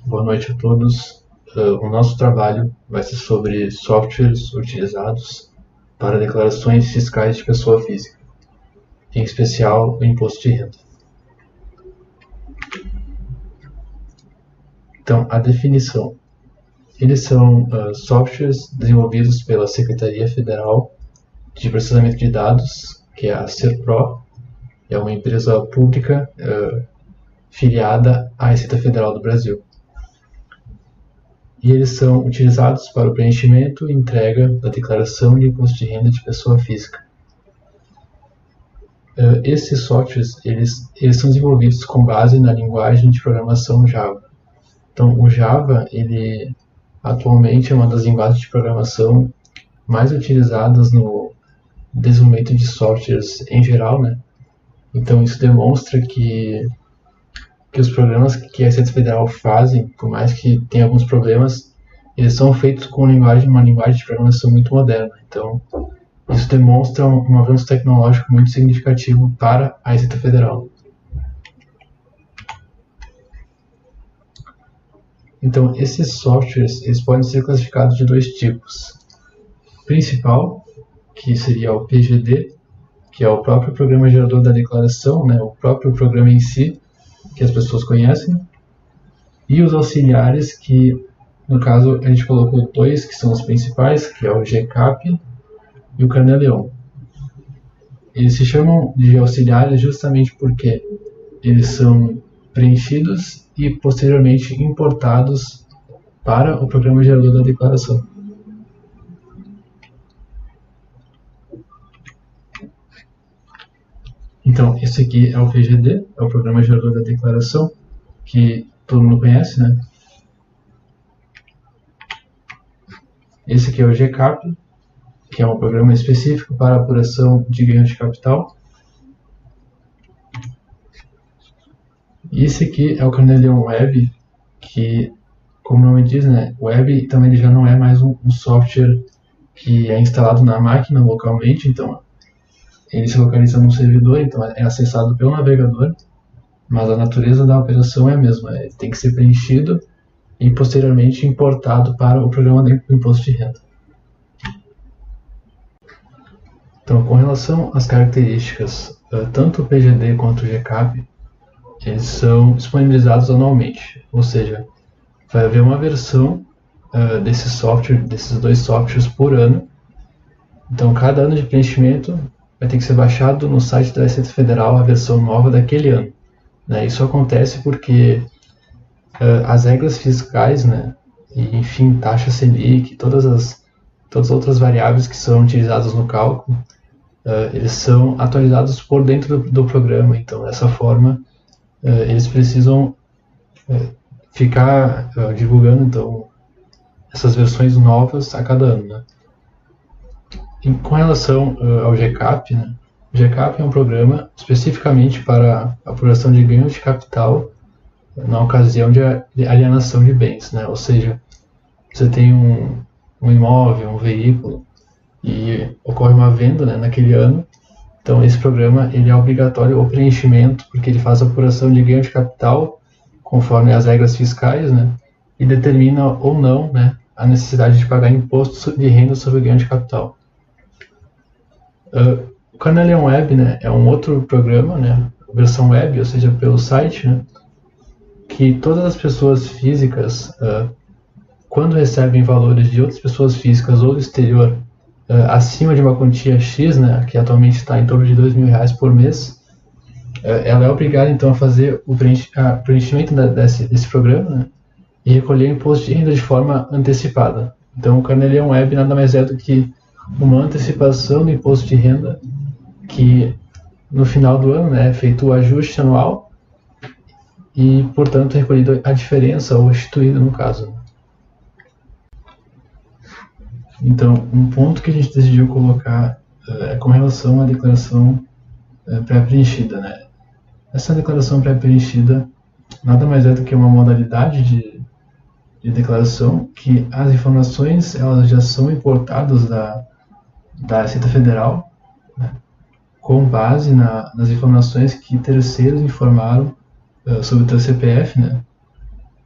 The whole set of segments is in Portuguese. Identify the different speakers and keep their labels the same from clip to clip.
Speaker 1: Boa noite a todos. O nosso trabalho vai ser sobre softwares utilizados para declarações fiscais de pessoa física, em especial o imposto de renda. Então, a definição. Eles são softwares desenvolvidos pela Secretaria Federal de Processamento de Dados, que é a SERPRO, é uma empresa pública filiada à Receita Federal do Brasil. E eles são utilizados para o preenchimento e entrega da declaração de imposto de renda de pessoa física. Esses softwares eles são desenvolvidos com base na linguagem de programação Java. Então, o Java, ele atualmente é uma das linguagens de programação mais utilizadas no desenvolvimento de softwares em geral, né? Então, isso demonstra que os programas que a Receita Federal fazem, por mais que tenha alguns problemas, eles são feitos com uma linguagem de programação muito moderna. Então, isso demonstra um avanço tecnológico muito significativo para a Receita Federal. Então, esses softwares eles podem ser classificados de dois tipos. Principal, que seria o PGD, que é o próprio programa gerador da declaração, né, o próprio programa em si, que as pessoas conhecem, e os auxiliares que, no caso, a gente colocou dois que são os principais, que é o GCAP e o Carnê-Leon. Eles se chamam de auxiliares justamente porque eles são preenchidos e posteriormente importados para o programa gerador da declaração. Então, esse aqui é o PGD, é o Programa Gerador da Declaração, que todo mundo conhece, né? Esse aqui é o GCAP, que é um programa específico para apuração de ganho de capital. E esse aqui é o Carnê-Leon Web, que, como o nome diz, né? Web, então ele já não é mais um software que é instalado na máquina localmente, então ele se localiza num servidor, então é acessado pelo navegador, mas a natureza da operação é a mesma, ele tem que ser preenchido e posteriormente importado para o programa do imposto de renda. Então, com relação às características, tanto o PGD quanto o GCAP, eles são disponibilizados anualmente, ou seja, vai haver uma versão desses dois softwares por ano. Então, cada ano de preenchimento vai ter que ser baixado no site da Receita Federal a versão nova daquele ano. Né? Isso acontece porque as regras fiscais, né, e, enfim, taxa Selic, todas as outras variáveis que são utilizadas no cálculo, eles são atualizados por dentro do programa. Então, dessa forma, eles precisam ficar divulgando então, essas versões novas a cada ano. Né? Com relação ao GCAP, né? O GCAP é um programa especificamente para apuração de ganho de capital na ocasião de alienação de bens, né? Ou seja, você tem um imóvel, um veículo e ocorre uma venda, né, naquele ano, então esse programa ele é obrigatório o preenchimento porque ele faz a apuração de ganho de capital conforme as regras fiscais, né, e determina ou não, né, a necessidade de pagar imposto de renda sobre ganho de capital. O Carnê-Leon Web, né, é um outro programa, né, versão web, ou seja, pelo site, né, que todas as pessoas físicas, quando recebem valores de outras pessoas físicas ou do exterior acima de uma quantia X, né, que atualmente está em torno de R$2.000 por mês, ela é obrigada então a fazer o preenchimento desse programa, né, e recolher o imposto de renda de forma antecipada. Então o Carnê-Leon Web nada mais é do que uma antecipação do imposto de renda que no final do ano, né, é feito o ajuste anual e, portanto, é recolhido a diferença ou restituído no caso. Então, um ponto que a gente decidiu colocar é com relação à declaração pré-preenchida. Né? Essa declaração pré-preenchida nada mais é do que uma modalidade de declaração que as informações elas já são importadas da Receita Federal, né, com base nas informações que terceiros informaram sobre o teu CPF, né,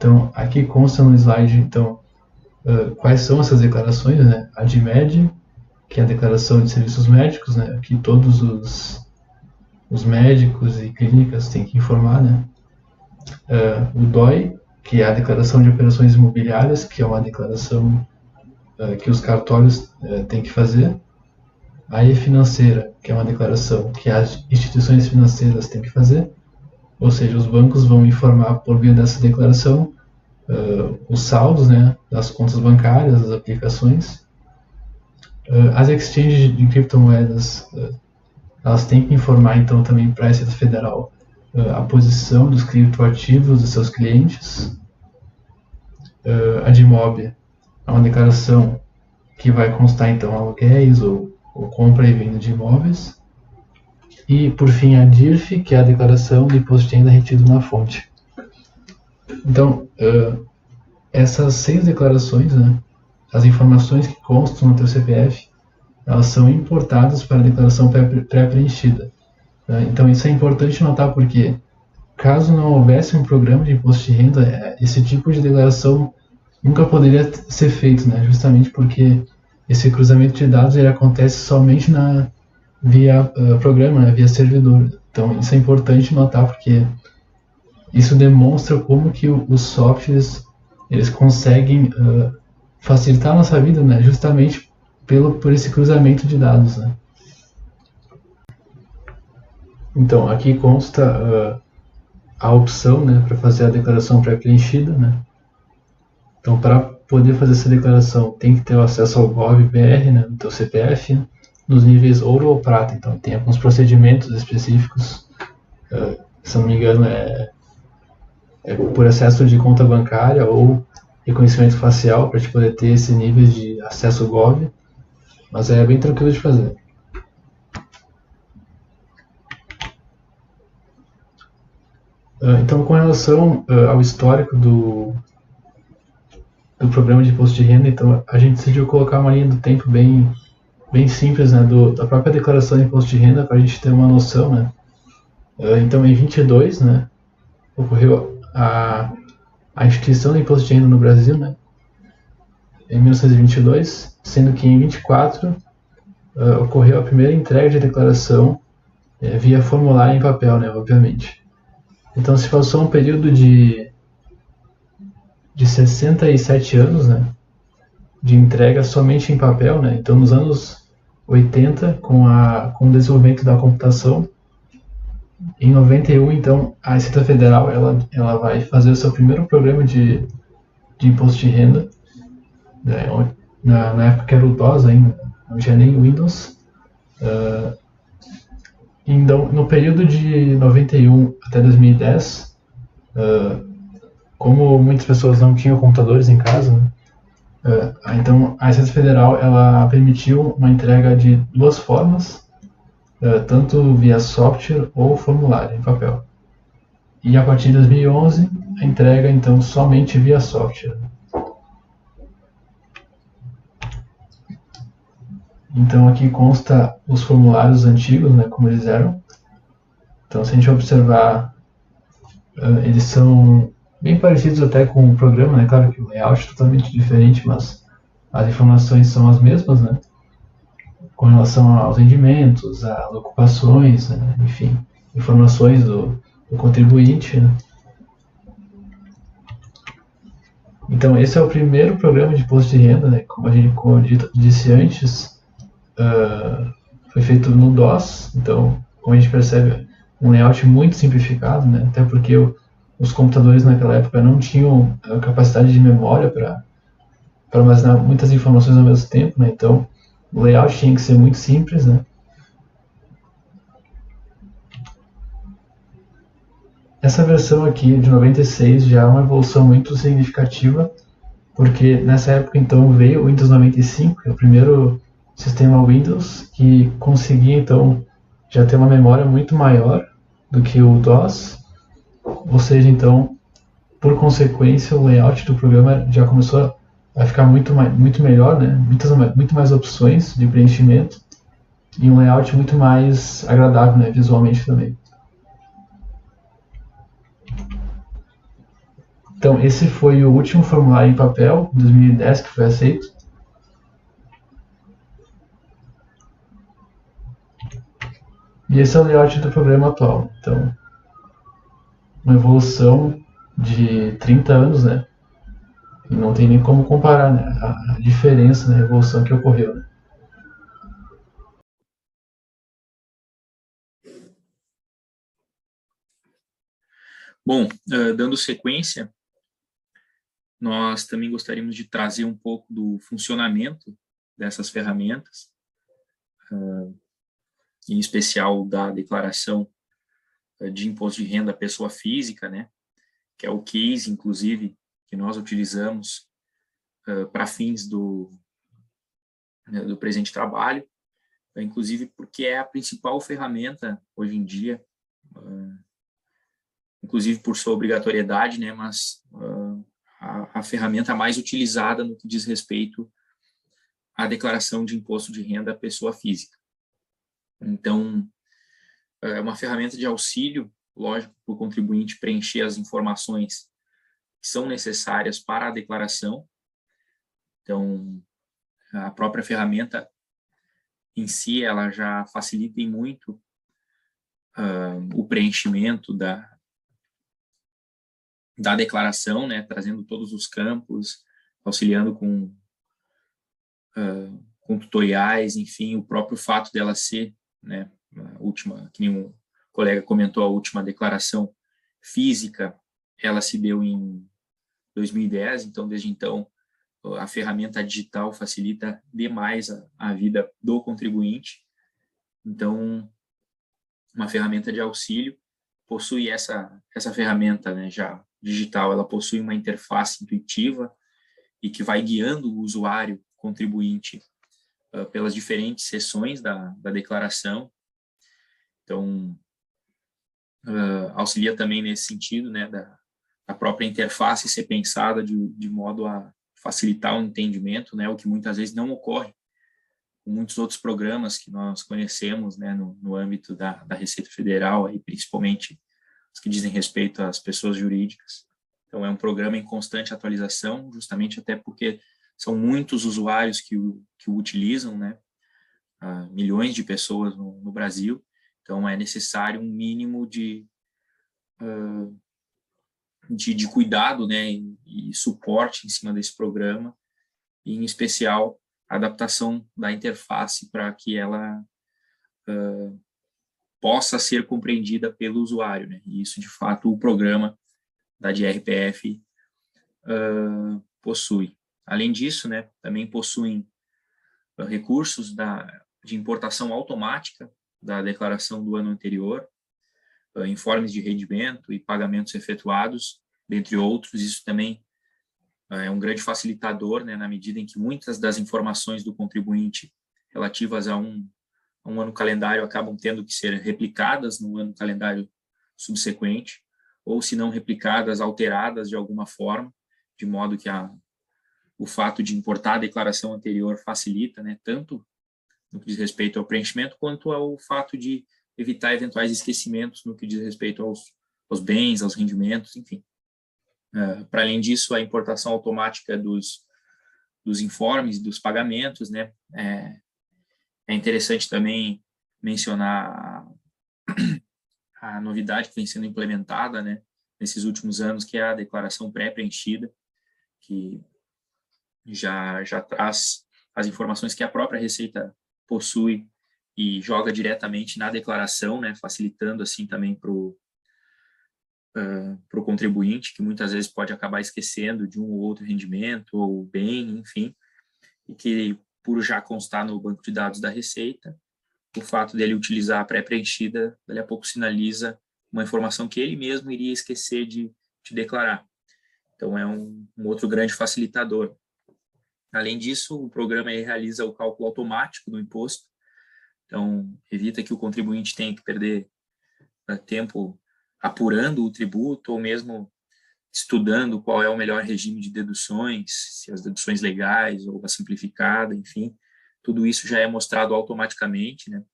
Speaker 1: Então, aqui consta no slide, então, quais são essas declarações, né? A de MED, que é a declaração de serviços médicos, né? Que todos os médicos e clínicas têm que informar, né? O DOI, que é a declaração de operações imobiliárias, que é uma declaração que os cartórios têm que fazer. A E-financeira, que é uma declaração que as instituições financeiras têm que fazer, ou seja, os bancos vão informar por via dessa declaração os saldos, né, das contas bancárias, das aplicações. As exchanges de criptomoedas, elas têm que informar então também para a Receita Federal a posição dos criptoativos dos seus clientes. A de MOB é uma declaração que vai constar então aluguéis ou compra e venda de imóveis. E, por fim, a DIRF, que é a declaração de imposto de renda retido na fonte. Então, essas 6 declarações, né, as informações que constam no teu CPF, elas são importadas para a declaração pré-preenchida. Então, isso é importante notar porque, caso não houvesse um programa de imposto de renda, esse tipo de declaração nunca poderia ser feito, né, justamente porque esse cruzamento de dados ele acontece somente via programa, né, via servidor. Então, isso é importante notar porque isso demonstra como que os softwares eles conseguem facilitar a nossa vida, né, justamente por esse cruzamento de dados, né. Então, aqui consta a opção, né, para fazer a declaração pré-preenchida, né. Então, para poder fazer essa declaração, tem que ter o acesso ao Gov.br, né, no teu CPF, né, nos níveis ouro ou prata. Então, tem alguns procedimentos específicos, se não me engano, é por acesso de conta bancária ou reconhecimento facial, para te poder ter esse nível de acesso Gov, mas é bem tranquilo de fazer. Então, com relação ao histórico do programa de imposto de renda, então a gente decidiu colocar uma linha do tempo bem simples, né, da própria declaração de imposto de renda, para a gente ter uma noção, né. Então, em 22, né, ocorreu a instituição do imposto de renda no Brasil, né, em 1922, sendo que em 24 ocorreu a primeira entrega de declaração via formulário em papel, né, obviamente. Então, se passou um período de 67 anos, né, de entrega somente em papel, né. Então, nos anos 80, com o desenvolvimento da computação, em 91, então, a Receita Federal ela vai fazer o seu primeiro programa de imposto de renda, né, na época era o DOS ainda, não tinha nem Windows. Então, no período de 91 até 2010, como muitas pessoas não tinham computadores em casa, né, então a Receita Federal ela permitiu uma entrega de 2 formas, tanto via software ou formulário em papel. E a partir de 2011, a entrega então somente via software. Então aqui consta os formulários antigos, né, como eles eram. Então, se a gente observar, eles são bem parecidos até com o programa, né? Claro que o layout é totalmente diferente, mas as informações são as mesmas, né? Com relação aos rendimentos, às ocupações, né? Enfim, informações do contribuinte, né? Então, esse é o primeiro programa de imposto de renda, né? Como eu disse antes, foi feito no DOS, então, como a gente percebe, um layout muito simplificado, né? Até porque os computadores naquela época não tinham a capacidade de memória para armazenar muitas informações ao mesmo tempo, né? Então, o layout tinha que ser muito simples, né? Essa versão aqui de 96 já é uma evolução muito significativa, porque nessa época então veio o Windows 95, que é o primeiro sistema Windows que conseguia então já ter uma memória muito maior do que o DOS, ou seja, então, por consequência, o layout do programa já começou a ficar muito melhor, né? Muito mais opções de preenchimento e um layout muito mais agradável, né? Visualmente também. Então, esse foi o último formulário em papel, 2010, que foi aceito. E esse é o layout do programa atual. Então, uma evolução de 30 anos, né? E não tem nem como comparar, né? A diferença na evolução que ocorreu. Né?
Speaker 2: Bom, dando sequência, nós também gostaríamos de trazer um pouco do funcionamento dessas ferramentas, em especial da declaração de imposto de renda à pessoa física, né, que é o case, inclusive, que nós utilizamos para fins do presente trabalho, inclusive porque é a principal ferramenta hoje em dia, inclusive por sua obrigatoriedade, né, mas a ferramenta mais utilizada no que diz respeito à declaração de imposto de renda à pessoa física. Então, é uma ferramenta de auxílio, lógico, para o contribuinte preencher as informações que são necessárias para a declaração. Então, a própria ferramenta em si, ela já facilita muito o preenchimento da declaração, né, trazendo todos os campos, auxiliando com tutoriais, enfim, o próprio fato dela ser, né, a última, que nem o colega comentou, a última declaração física, ela se deu em 2010, então, desde então, a ferramenta digital facilita demais a vida do contribuinte. Então, uma ferramenta de auxílio possui essa ferramenta, né, já digital, ela possui uma interface intuitiva e que vai guiando o usuário contribuinte pelas diferentes seções da declaração. Então, auxilia também nesse sentido, né, da própria interface ser pensada de modo a facilitar o entendimento, né, o que muitas vezes não ocorre com muitos outros programas que nós conhecemos, né, no âmbito da Receita Federal, aí, principalmente os que dizem respeito às pessoas jurídicas. Então, é um programa em constante atualização, justamente até porque são muitos usuários que o utilizam, né, milhões de pessoas no Brasil, então é necessário um mínimo de cuidado, né, e suporte em cima desse programa, e em especial a adaptação da interface para que ela possa ser compreendida pelo usuário, né, e isso de fato o programa da DRPF possui. Além disso, né, também possuem recursos de importação automática da declaração do ano anterior, informes de rendimento e pagamentos efetuados, dentre outros. Isso também é um grande facilitador, né, na medida em que muitas das informações do contribuinte relativas a um ano calendário acabam tendo que ser replicadas no ano calendário subsequente, ou se não replicadas, alteradas de alguma forma, de modo que o fato de importar a declaração anterior facilita, né, tanto no que diz respeito ao preenchimento, quanto ao fato de evitar eventuais esquecimentos no que diz respeito aos bens, aos rendimentos, enfim. Para além disso, a importação automática dos informes, dos pagamentos, né, é interessante também mencionar a novidade que vem sendo implementada, né, nesses últimos anos, que é a declaração pré-preenchida, que já traz as informações que a própria Receita possui e joga diretamente na declaração, né, facilitando assim também para o contribuinte, que muitas vezes pode acabar esquecendo de um ou outro rendimento ou bem, enfim, e que por já constar no banco de dados da Receita, o fato dele utilizar a pré-preenchida, dali a pouco sinaliza uma informação que ele mesmo iria esquecer de declarar. Então, é um outro grande facilitador. Além disso, o programa realiza o cálculo automático do imposto, então evita que o contribuinte tenha que perder tempo apurando o tributo ou mesmo estudando qual é o melhor regime de deduções, se as deduções legais ou a simplificada, enfim, tudo isso já é mostrado automaticamente, né,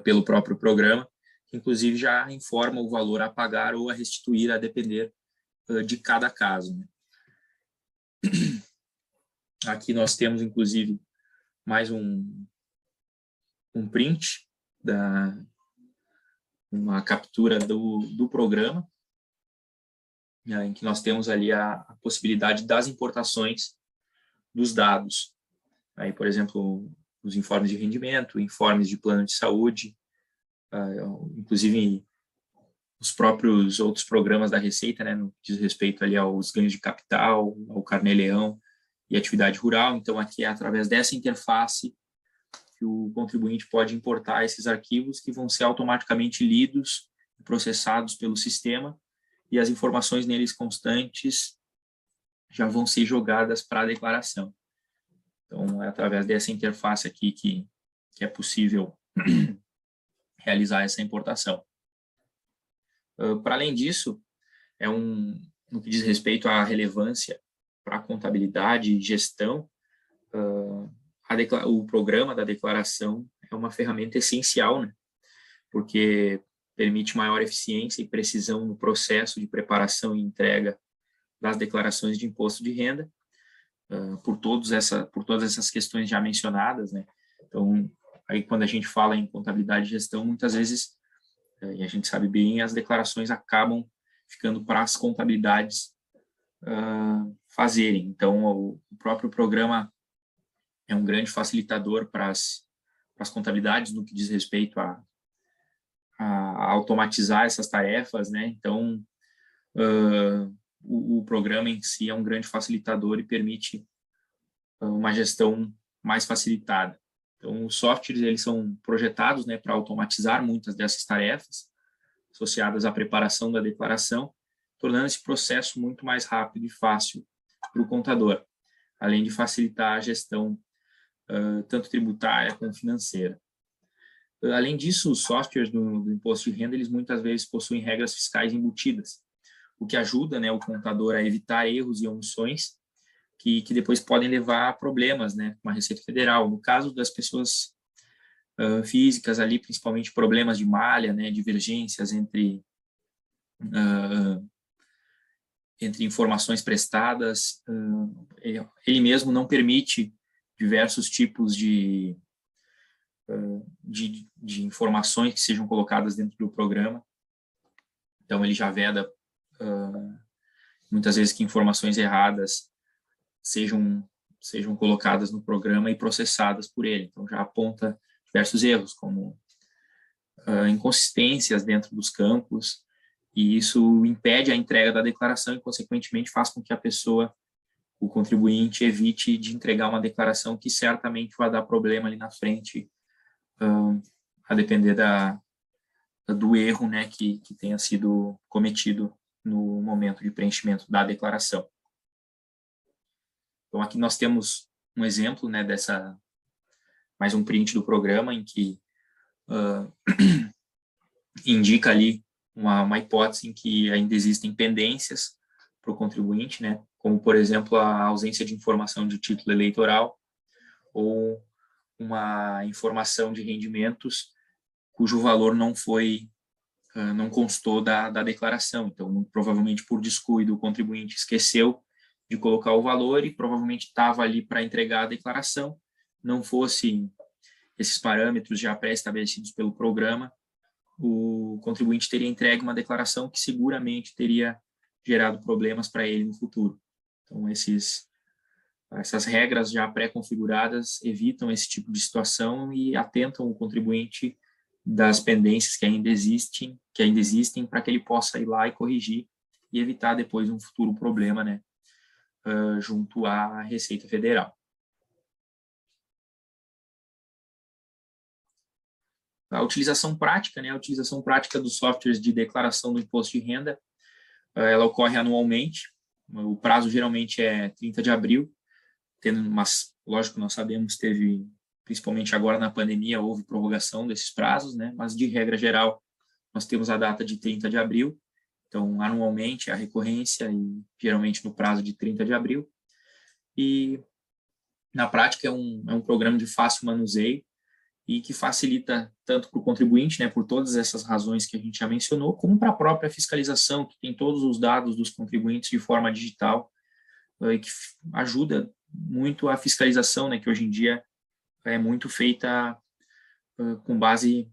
Speaker 2: pelo próprio programa, que inclusive já informa o valor a pagar ou a restituir, a depender de cada caso, né? Aqui nós temos, inclusive, mais um print, uma captura do programa, em que nós temos ali a possibilidade das importações dos dados. Aí, por exemplo, os informes de rendimento, informes de plano de saúde, inclusive os próprios outros programas da Receita, né, no que diz respeito ali aos ganhos de capital, ao Carnê-Leão e atividade rural. Então, aqui é através dessa interface que o contribuinte pode importar esses arquivos que vão ser automaticamente lidos e processados pelo sistema, e as informações neles constantes já vão ser jogadas para a declaração. Então, é através dessa interface aqui que é possível realizar essa importação. Para além disso, no que diz respeito à relevância para a contabilidade e gestão, o programa da declaração é uma ferramenta essencial, né? Porque permite maior eficiência e precisão no processo de preparação e entrega das declarações de imposto de renda, por todas essas questões já mencionadas, né? Então, aí quando a gente fala em contabilidade e gestão, muitas vezes, e a gente sabe bem, as declarações acabam ficando para as contabilidades fazerem. Então, o próprio programa é um grande facilitador para as contabilidades no que diz respeito a automatizar essas tarefas, né? Então, o programa em si é um grande facilitador e permite uma gestão mais facilitada. Então, os softwares, eles são projetados, né, para automatizar muitas dessas tarefas associadas à preparação da declaração, tornando esse processo muito mais rápido e fácil para o contador, além de facilitar a gestão tanto tributária como financeira. Além disso, os softwares do imposto de renda, eles muitas vezes possuem regras fiscais embutidas, o que ajuda, né, o contador a evitar erros e omissões que depois podem levar a problemas, né, com a Receita Federal. No caso das pessoas físicas ali, principalmente problemas de malha, né, divergências entre informações prestadas, ele mesmo não permite diversos tipos de informações que sejam colocadas dentro do programa. Então, ele já veda, muitas vezes, que informações erradas sejam colocadas no programa e processadas por ele. Então, já aponta diversos erros, como inconsistências dentro dos campos, e isso impede a entrega da declaração e, consequentemente, faz com que a pessoa, o contribuinte, evite de entregar uma declaração que certamente vai dar problema ali na frente, a depender do erro, né, que tenha sido cometido no momento de preenchimento da declaração. Então, aqui nós temos um exemplo, né, mais um print do programa, em que indica ali uma hipótese em que ainda existem pendências para o contribuinte, né, como, por exemplo, a ausência de informação de título eleitoral ou uma informação de rendimentos cujo valor não constou da declaração. Então, provavelmente por descuido, o contribuinte esqueceu de colocar o valor e provavelmente estava ali para entregar a declaração. Não fossem esses parâmetros já pré-estabelecidos pelo programa, o contribuinte teria entregue uma declaração que seguramente teria gerado problemas para ele no futuro. Então, essas regras já pré-configuradas evitam esse tipo de situação e atentam o contribuinte das pendências que ainda existem para que ele possa ir lá e corrigir e evitar depois um futuro problema, né, junto à Receita Federal. A utilização prática, né, a utilização prática dos softwares de declaração do imposto de renda, ela ocorre anualmente. O prazo geralmente é 30 de abril, mas, lógico, nós sabemos, principalmente agora na pandemia, houve prorrogação desses prazos, né, mas de regra geral nós temos a data de 30 de abril, então anualmente a recorrência e geralmente no prazo de 30 de abril, e na prática é um programa de fácil manuseio, e que facilita tanto para o contribuinte, né, por todas essas razões que a gente já mencionou, como para a própria fiscalização, que tem todos os dados dos contribuintes de forma digital, e que ajuda muito a fiscalização, né, que hoje em dia é muito feita com base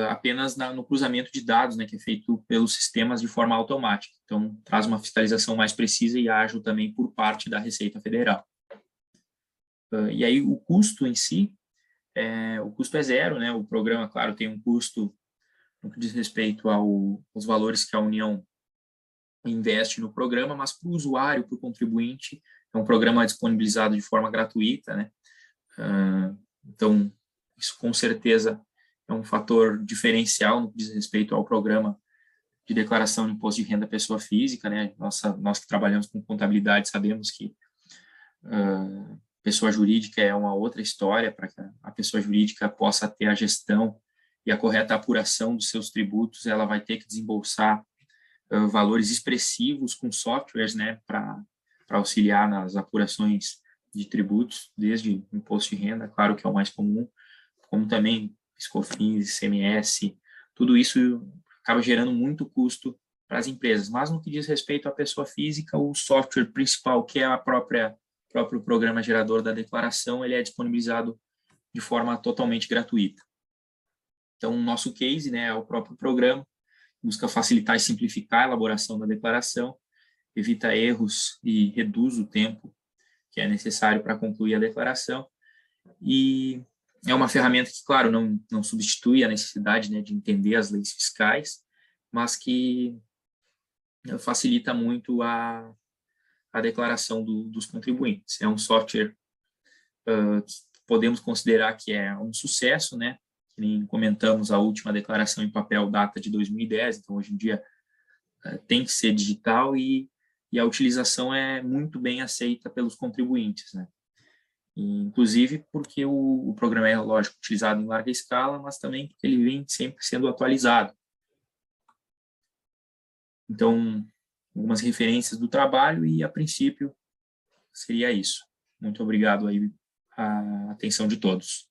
Speaker 2: apenas no cruzamento de dados, né, que é feito pelos sistemas de forma automática. Então, traz uma fiscalização mais precisa e ágil também por parte da Receita Federal. E aí, o custo em si, o custo é zero, né? O programa, claro, tem um custo no que diz respeito aos valores que a União investe no programa, mas para o usuário, para o contribuinte, é um programa disponibilizado de forma gratuita, né? Então, isso com certeza é um fator diferencial no que diz respeito ao programa de declaração de imposto de renda pessoa física, né? Nós que trabalhamos com contabilidade sabemos que pessoa jurídica é uma outra história, para que a pessoa jurídica possa ter a gestão e a correta apuração dos seus tributos, ela vai ter que desembolsar valores expressivos com softwares, né, para auxiliar nas apurações de tributos, desde imposto de renda, claro que é o mais comum, como também PIS/COFINS, ICMS, tudo isso acaba gerando muito custo para as empresas. Mas no que diz respeito à pessoa física, o software principal, que é a próprio programa gerador da declaração, ele é disponibilizado de forma totalmente gratuita. Então, o nosso case, né, é o próprio programa, busca facilitar e simplificar a elaboração da declaração, evita erros e reduz o tempo que é necessário para concluir a declaração, e é uma ferramenta que, claro, não substitui a necessidade, né, de entender as leis fiscais, mas que facilita muito a declaração dos contribuintes. É um software que podemos considerar que é um sucesso, né? Que nem comentamos, a última declaração em papel data de 2010, então hoje em dia tem que ser digital e a utilização é muito bem aceita pelos contribuintes, né? Inclusive porque o programa é, lógico, utilizado em larga escala, mas também porque ele vem sempre sendo atualizado. Então, algumas referências do trabalho e, a princípio, seria isso. Muito obrigado aí a atenção de todos.